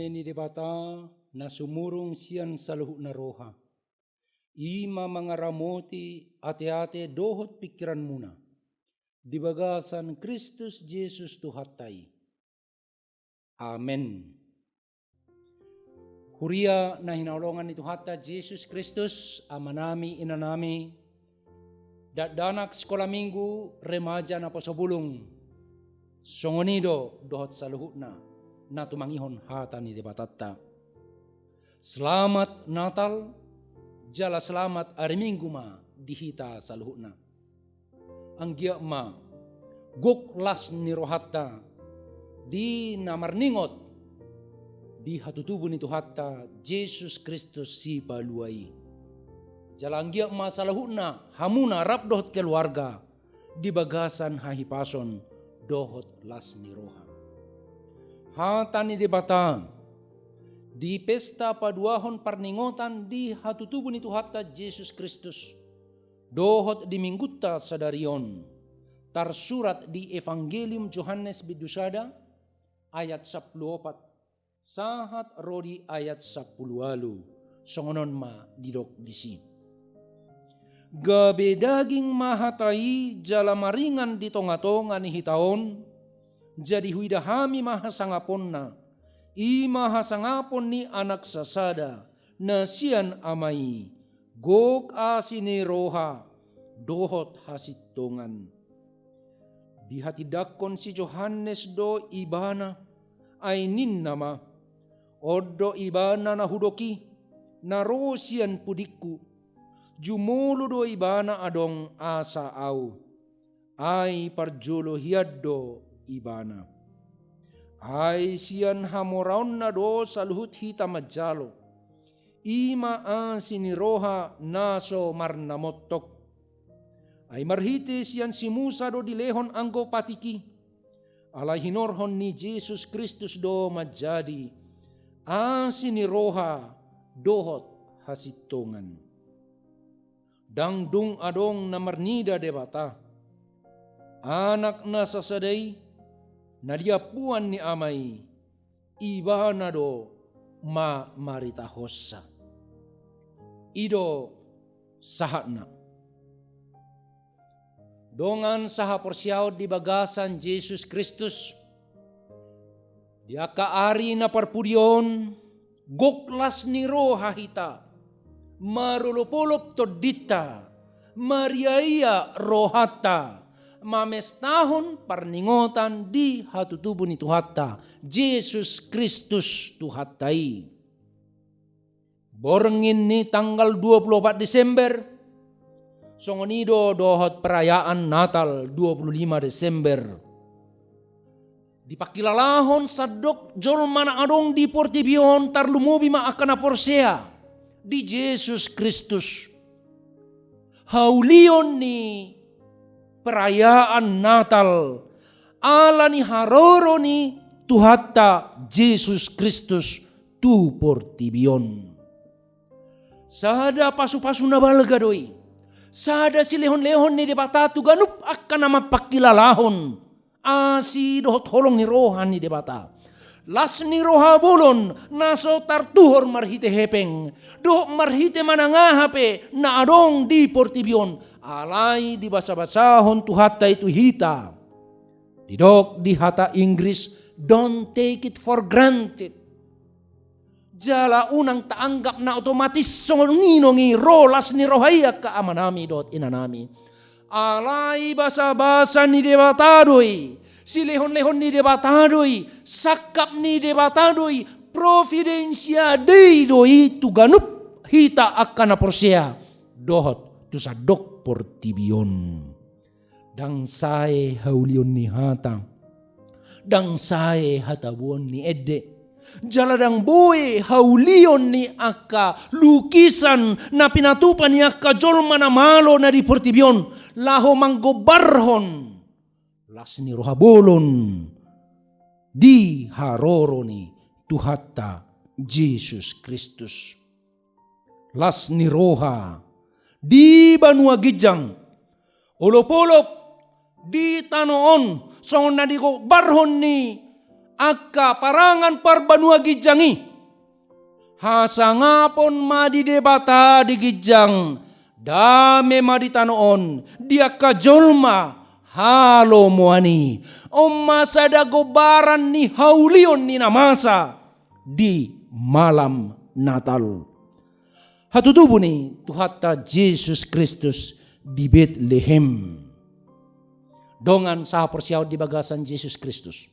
ni debata na sumurong siyan sa luhu na roha. Ima mga ramoti ate-ate dohot pikiran muna. Dibagasan Kristus Jesus tuhatay. Amen. Huria na hinaulongan ni Tuhata Jesus Kristus, ama nami, ina nami, danak sekolah minggu, remaja na pasobulong, songonido dohot sa luhut na tumangihon hata ni debatata. Selamat Natal, jala selamat hari minggu ma dihita sa luhut na. Anggia ma, gok las ni rohata, di namarningot, di hatutubo ni Tuhata Jesus Kristus si paluai. Jalanggia masalahuna hamuna rap dohot keluarga di bagasan hahipason dohot las ni roha. Hata ni debata di pesta paduahon parningotan di hatutubo ni Tuhata Jesus Kristus dohot di mingguta sadarion tarsurat di Evangelium Johannes bidusada ayat 14 sahat rodi ayat 10 songonon ma didok disi. Gabe daging mahatai jala maringan di tonga-tonga ni hitaon jadi huidahami mahasangapon na i mahasangapon ni anak sasada na sian amai gok asini roha dohot hasitongan. Di hati dakon si Johannes do ibana ay nin nama odo ibana na hudoki na rosian pudiku jumulu do ibana adong asa au ay parjolo hiaddo ibana ay sian hamoraon na do saluhut hita majalo ima asini roha naso marnamotok ay marhite sian si Musa do dilehon anggo patiki alay hinorhon ni Jesus Kristus do majadi asini roha dohot hasitongan. Dangdung adong namarnida debata anak na sasadai na diapuan ni amai ibana do ma marita hossa ido sahatna dongan saha porsiaw di bagasan Jesus Kristus dia kaari na parpudion goklas ni roha hita marulupulup todita mariaya rohata mamestahon parningotan di hatutubo ni Tuhata Jesus Kristus tuhatai. Borengin ni tanggal 24 Desember songonido dohot perayaan Natal 25 Desember. Dipakilalahon sadok jolmana adong di portibion tarlumubi maakana porsea di Jesus Kristus. Haulion ni perayaan Natal ala ni haroro ni Tuhata Jesus Kristus tu portibion. Sada pasu-pasu na balga doi. Sada si lehon-lehon ni debata tu ganup akan nama pakilalahon. Asi dohot holong ni rohan ni debata. Las ni roha bolon naso tartuhor marhite hepeng. Doh marhite manangahape na adong di portibion. Alay di basa-basahon Tuhata itu hita. Didok di hata Inggris, don't take it for granted. Jala unang taanggap na otomatis ninongi rolas ni rohaya ka amanami dot inanami. Alay basa-basa ni debatadoy, si lehon-lehon ni debatadoy, sakap ni debatadoy, providencia deidoy tuganup hita akan na porsea dohot tu sadok portibion. Dang sae haulion ni hata, dang sae hatabuon ni edde. Jaladang boy haulion ni aka lukisan na pinatupan ni aka jolma na malo na di portibion laho manggobarhon las ni rohabolon di haroro ni Tuhata Jesus Kristus las ni roha di banua gijang olop-olop di tanoon so na di ko barhon ni Akka parangan parbanua gijangi. Hasangapon madi debata di gijang. Dame madi tanoon. Dia kajolma. Halo muani. Masa dagobaran ni haulion ni namasa. Di malam Natal. Hatutubo ni Tuhata Yesus Kristus di Bethlehem. Dongan sa persiaw di bagasan Yesus Kristus.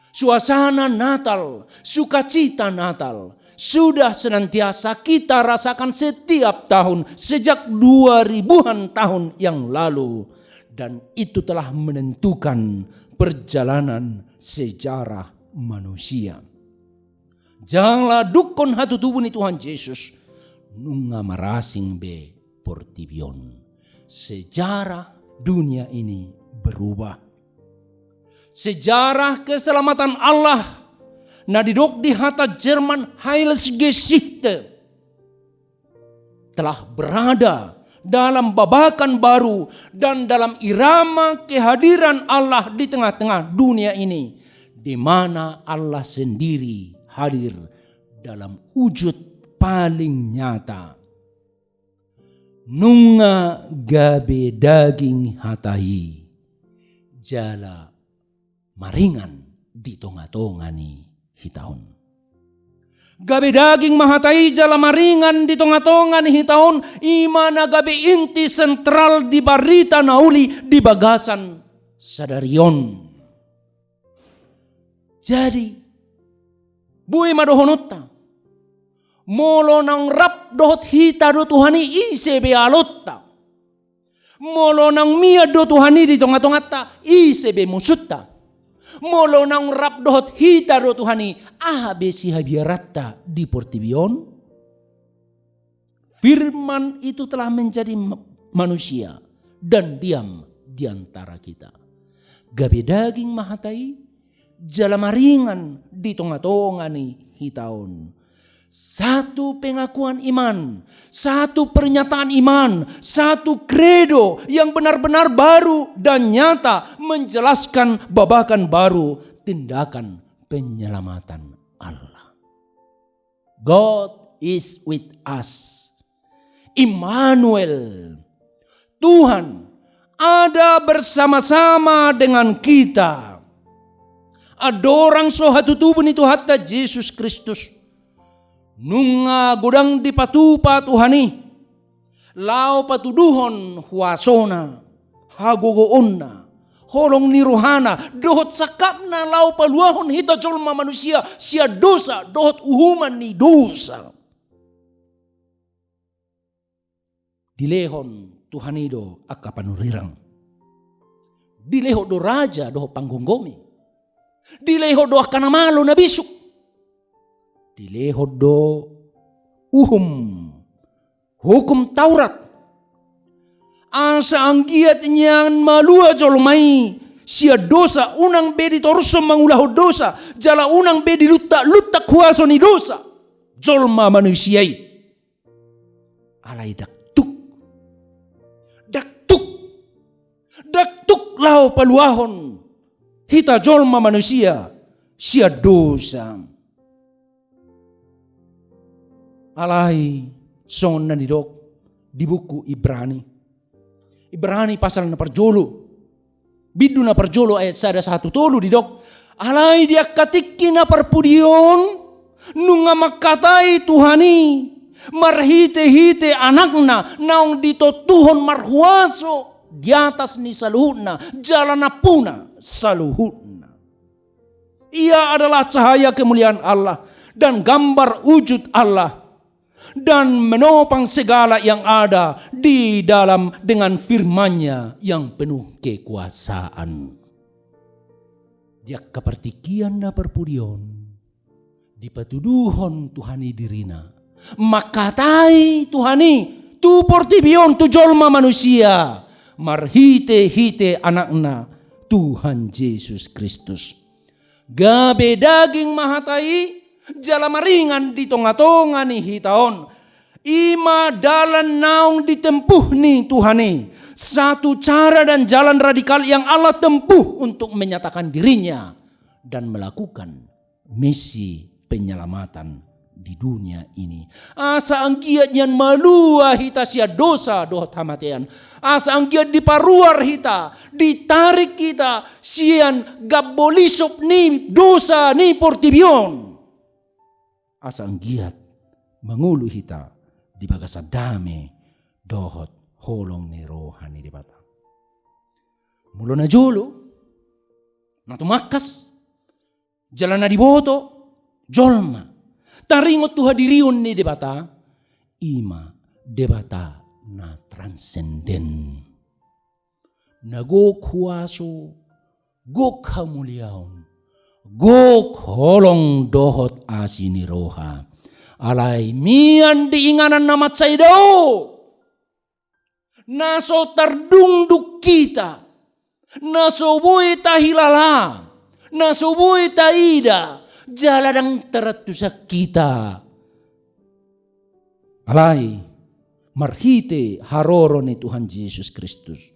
Suasana Natal, sukacita Natal, sudah senantiasa kita rasakan setiap tahun sejak 2000-an tahun yang lalu. Dan itu telah menentukan perjalanan sejarah manusia. Janganlah dukon hatutubo ni Tuhan Yesus. Nunga marasing be portibion. Sejarah dunia ini berubah. Sejarah keselamatan Allah na didok di hata Jerman Heilsgeschichte telah berada dalam babakan baru dan dalam irama kehadiran Allah di tengah-tengah dunia ini, di mana Allah sendiri hadir dalam wujud paling nyata. Nunga gabe daging hatai jala maringan di tonga-tongani hitaon. Gabe daging mahatai jala maringan di tonga-tongani hitaon. Imana gabe inti sentral di barita nauli di bagasan sadarion. Jadi buai madohonota. Molo nang rap dohot hita do Tuhani ise be alotta. Molo nang mia do Tuhani di tonga-tongata ise be musutta. Molo nang rap dohot hita do Tuhani ahabe si habiaratta di portibion. Firman itu telah menjadi manusia dan diam di antara kita. Gabe daging mahatai jalamaringan di tonga-tongani hitaon. Satu pengakuan iman, satu pernyataan iman, satu kredo yang benar-benar baru dan nyata menjelaskan babakan baru tindakan penyelamatan Allah. God is with us. Immanuel. Tuhan ada bersama-sama dengan kita. Adorang so hatutubo ni Tuhata Yesus Kristus. Nunga godang di patupa Tuhani. Lao patuduhon huasona. Hagogoonna. Holong ni rohana. Dohot sakapna lao paluahon hita jolma manusia. Sia dosa. Dohot uhuman ni dosa. Dilehon Tuhanido akka panurirang. Dileho do raja do panggonggomi. Dileho do akanamalo na bisuk. Dileho do hukum Taurat. Asa anggiat niyang malua jolmai sia dosa unang bedi torso mangulahu dosa jala unang bedi lutak kuaso ni dosa jolma manusiai alai daktuk lau paluahon hita jolma manusia sia dosa. Alai son na nidok di buku Ibrani. Ibrani pasal na parjolo. Bidu na parjolo ayat sada 1 didok. Alai dia katiki na parpudion nunga makatai Tuhani marhite-hite anakna naong dito tuhon marhuaso di atas ni saluhutna jalan puna saluhutna. Ia adalah cahaya kemuliaan Allah dan gambar wujud Allah. Dan menopang segala yang ada di dalam dengan firman-Nya yang penuh kekuasaan. Dia kepertikian na perpudion di patuduhon Tuhani dirina. Makatai Tuhani tu portibion tu jolma manusia. Marhite-hite anakna Tuhan Yesus Kristus. Gabe daging mahatai jala maringan di tonga-tonga ni hitaon. Ima dalan naung ditempuh ni Tuhani. Satu cara dan jalan radikal yang Allah tempuh untuk menyatakan dirinya dan melakukan misi penyelamatan di dunia ini. Asa anggiat yan malua hita sia dosa doh tamatian. Asa anggiat diparuar hita, ditarik kita sian gabolisop ni dosa ni portibion. Asa anggiat mangulu hita di bagasa dame dohot holong ni rohani di bata. Mulo na jolo, na tumakas, jalan na diboto, jolma. Taringot tu hadirion ni debata, ima debata na transenden. Nagok huaso, gok hamuliaon, gok holong dohot asini roha. Alay mian diinganan na matsay daw. Naso tardungduk kita, naso buhay tahilala, naso buhay taida. Jaladang teratusak kita. Alay, marhite haroro ni Tuhan Yesus Kristus.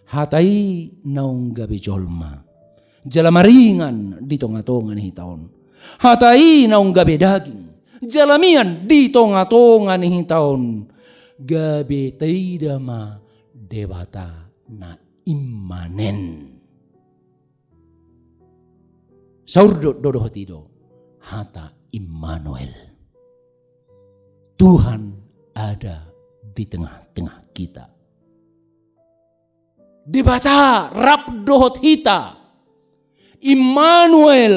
Hatai naung gabi jolma. Jalamaringan di tonga-tonga ni hitaon. Hatai naung gabi daging. Jalamian di tonga-tonga ni hitaon. Gabi taidama debata na immanen. Saurdo dodo hatido hata Immanuel. Tuhan ada di tengah-tengah kita. Debata rap dohot hita Immanuel.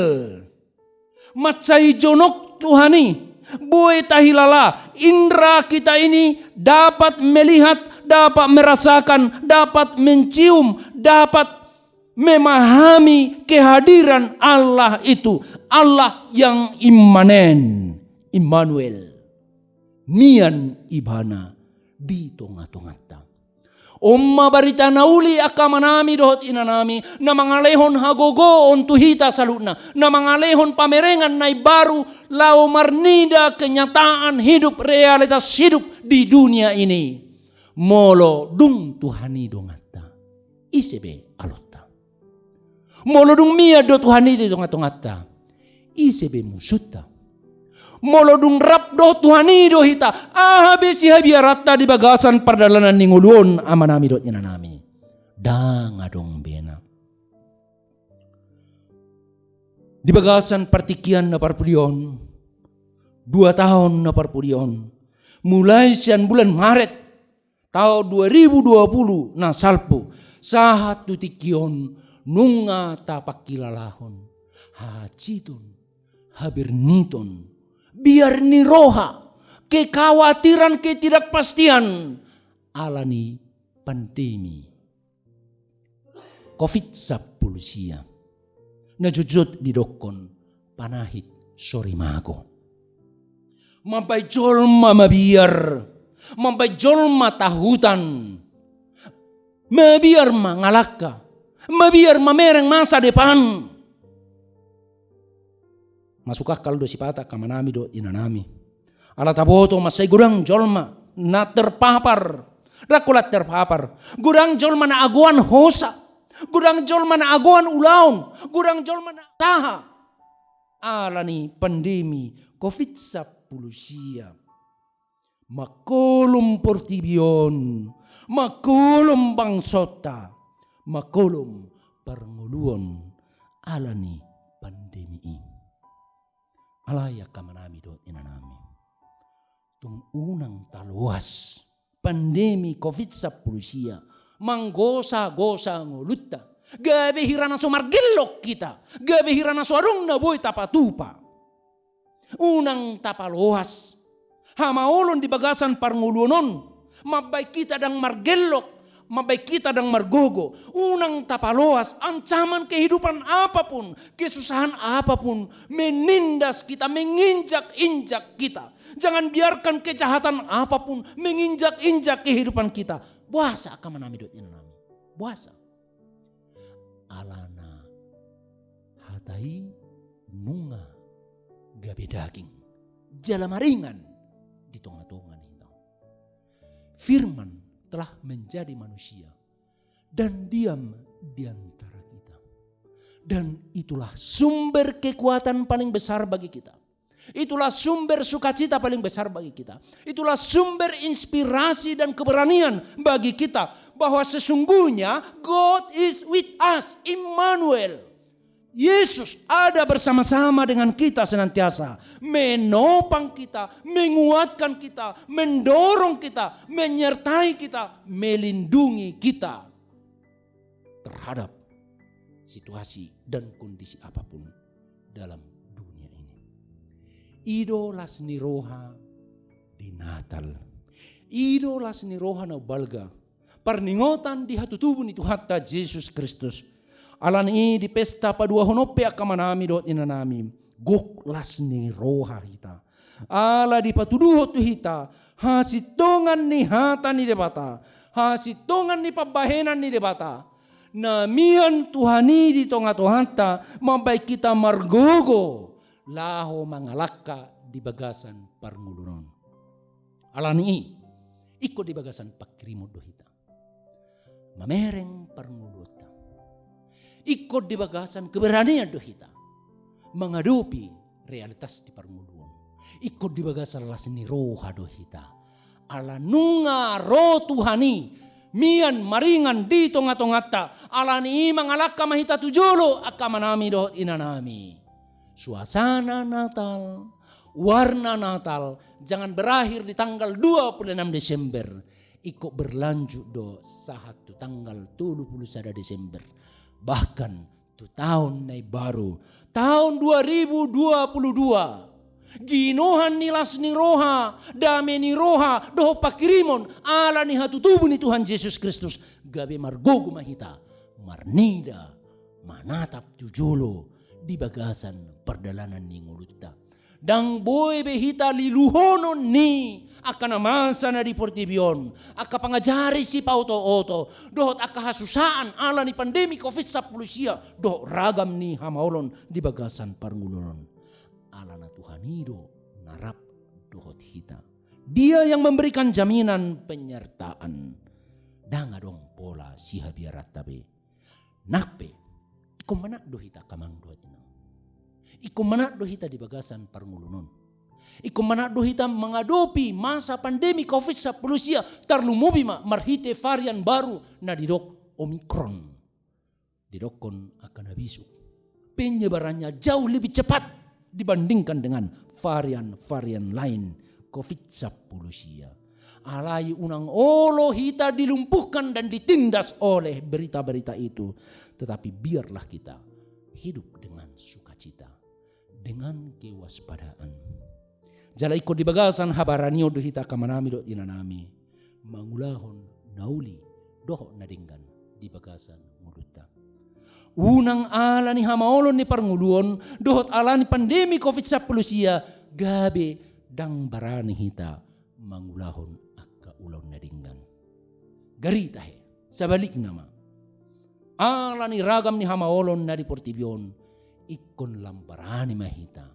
Matsai jonok Tuhani. Boy tahilala. Indra kita ini dapat melihat, dapat merasakan, dapat mencium, dapat memahami kehadiran Allah itu. Allah yang immanen. Immanuel. Mian ibana di tonga-tongata. Umma barita nauli akamanami dohot inanami. Na mangalehon hagogo on tuhita salutna. Na mangalehon pamerengan na baru lau marnida kenyataan hidup, realitas hidup di dunia ini. Molo dung Tuhani dongata. Isebe alot. Molodung mia do Tuhan itu tonga-tongata. Isebe musuta. Molodung rap do Tuhan itu hita. Habis habiarata di bagasan perdalanan ninguluon amanami do nami. Dangadong bena. Di bagasan partikian na parpulion. 2 tahun na parpulion. Mulai sian bulan Maret tahun 2020 na salpo. Sahat tutikion. Nunga tapakilalahon, hacidon, habirniton, biar ni roha, kekhawatiran, ketidakpastian, alani pandemi COVID-19 najujud di dokon panahit sorimago. Mambay jolma mabiar, mambay jolma tahutan, mabiar mangalaka. Mabiar mamereng masa depan. Masukah kalau do sipata kamanami do inanami. Ala taboto masay gurang jolma na terpapar. Rakulat terpapar. Gurang jolma na aguan hosa. Gurang jolma na aguan ulaon. Gurang jolma na taha. Ala ni pandemi COVID-19. Makulum portibion. Makulum bangsota. Makolom parnguluon alani pandemi ini. Alaya kamanami do inanami. Tung unang taluas pandemi COVID-19 manggosa-gosa ngulutta. Gabe hirana so margilok kita. Gabe hirana so arung na boy tapatupa. Unang tapaluas. Hamaulon di bagasan parnguluonon. Mabay kita dang margelok. Mabay kita dang margogo. Unang tapaloas, ancaman kehidupan apapun, kesusahan apapun, menindas kita, menginjak-injak kita. Jangan biarkan kejahatan apapun menginjak-injak kehidupan kita. Buasa akan menami dot inami. Buasa. Alana hatai nunga gabe daging. Jalamaringan di tonga-tonga nito. Firman telah menjadi manusia dan diam di antara kita. Dan itulah sumber kekuatan paling besar bagi kita. Itulah sumber sukacita paling besar bagi kita. Itulah sumber inspirasi dan keberanian bagi kita. Bahwa sesungguhnya God is with us, Immanuel. Yesus ada bersama-sama dengan kita senantiasa. Menopang kita, menguatkan kita, mendorong kita, menyertai kita, melindungi kita terhadap situasi dan kondisi apapun dalam dunia ini. Idolas ni roha di Natal. Idolas ni roha na balga. Perningotan di hatutubo ni Tuhan ta Jesus Kristus. Alan i di pesta padua honope akamanami dot inanami. Goklas ni roha hita. Ala di patuduho tu hita. Hasitongan ni hata ni debata. Hasitongan ni pabahenan ni debata. Namian Tuhani di tonga-tohanta mambai kita margogo laho mangalaka di bagasan parngulunon. Alani ikut di bagasan pakrimod dohita. Mamereng parngulota. Ikut di bagasan keberanian dohita. Menghadapi realitas di parnguluon. Ikut di bagasan lasni roha dohita. Alanunga roh Tuhani. Mian maringan di tonga-tongata alani mangalaka mahita tujolo akamanami dohot inanami. Suasana Natal, warna Natal jangan berakhir di tanggal 26 Desember. Ikut berlanjut do sahat tu tanggal 31 Desember. Bahkan tu tahun nai baru, tahun 2022. Ginohan nilas ni roha, dame ni roha, doho pakirimon, ala ni hatutubo ni Tuhan Yesus Kristus. Gabe margogo mahita, marnida, manatap tujolo, di bagasan perdalanan ni ngulutta. Dang boy behita liluhonon ni, akan amasa na di Portibion, aka pangajari si pauto-oto, dohot aka hasusaan ala ni pandemi COVID-19, doh ragam ni hamaolon di bagasan parngulunon. Alana Tuhanido narap dohot hita. Dia yang memberikan jaminan penyertaan. Danga dong pola si habiarat tabe. Nape? Iko manak dohita kamang dohit ina. Iko manak dohita di bagasan parngulunon. Iko manak dohita mengadopi masa pandemi COVID-19 tarlumubi marhite varian baru na didok Omikron. Didokon akan habisuk. Penyebarannya jauh lebih cepat dibandingkan dengan varian-varian lain COVID-19. Alai unang olo hita dilumpuhkan dan ditindas oleh berita-berita itu. Tetapi biarlah kita hidup dengan sukacita, dengan kewaspadaan. Jala ikut di bagasan habaranio do hita kamanami do inanami. Mangulahon nauli doho nadinggan di bagasan nguluta. Unang ala ni hamaolon ni parnguluon, dohot ala ni pandemi COVID-19 gabe dang barani hita mangulahon akka ulon na dinggan. Garita he, sabalik nama. Ala ni ragam ni hamaolon na di Portibion, ikon lamparani mahita,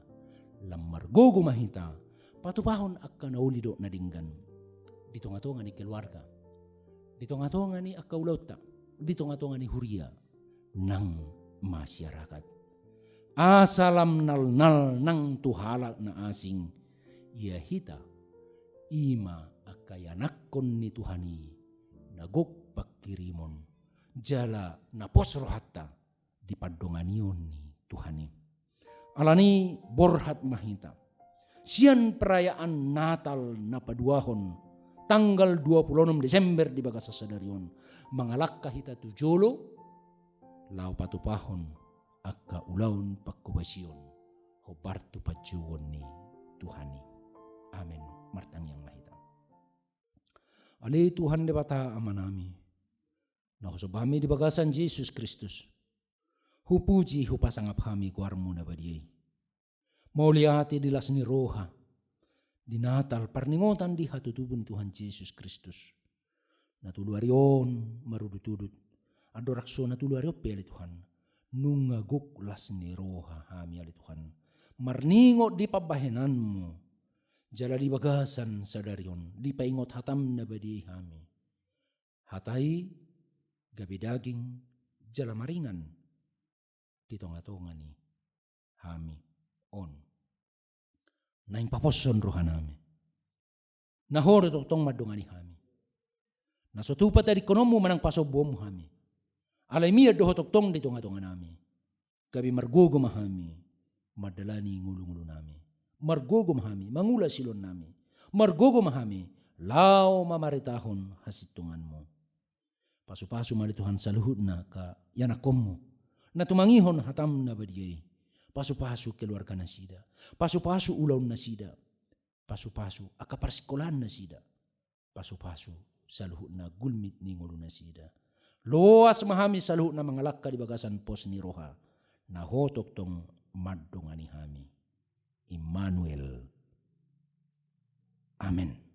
lammargogo mahita, patupahon akka naulido na dinggan. Ditonga-tonga ni keluarga, ditonga-tonga ni akka ulota, ditonga-tonga ni huria. Nang masyarakat. Asalam nal nang tuhalak na asing. Ia hita ima akayanakon ni Tuhani nagok pakirimon jala napos rohatta di padonganion ni Tuhani. Alani borhat mahita. Sian perayaan Natal na paduahon tanggal 26 Desember di bagasa sadarion. Mangalak kahita tujolo lau patupahon akka ulaun pakkubasion hopartu pacuon ni Tuhani. Amen. Martang yang mahita. Ali Tuhan de bata amanami. Nakusobami di bagasan Jesus Kristus. Hupuji hupasangap kami kuarmu na badiyay. Mauliati dilas ni roha. Di Natal parningotan di hatutubo ni Tuhan Jesus Kristus. Natuluarion marudutudut. Adorakso na tuluari ope ali Tuhan. Nungagok las ni roha hami ali Tuhan. Marningot di pabahenanmu. Jala di bagasan sadarion. Di paingot hatam na badi hami. Hatai gabi daging jala maringan. titonga-tonga ni hami on. Naing paposon rohanami. Nahoro tong madongani hami. Nasutupa tadi konomu manang pasobom hami. Alay miya doho tong titonga-tonga nami. Gabi margogo mahami. Madalani ngulu-ngulu nami. Margogo mahami. Mangula silon nami. Margogo mahami. Lao mamaritahon hasitunganmu. Pasu-pasu mali Tuhan saluhut na ka yanakommu. Na tumangihon hatam na badiyay. Pasu-pasu keluarga nasida. Pasu-pasu ulaw nasida. Pasu-pasu akaparsikolan nasida. Pasu-pasu saluhut na gulmit ni ngulu nasida. Loas mahami saluhut na mga lakka di bagasan pos ni roha. Na hotok tong madongani hami. Immanuel. Amen.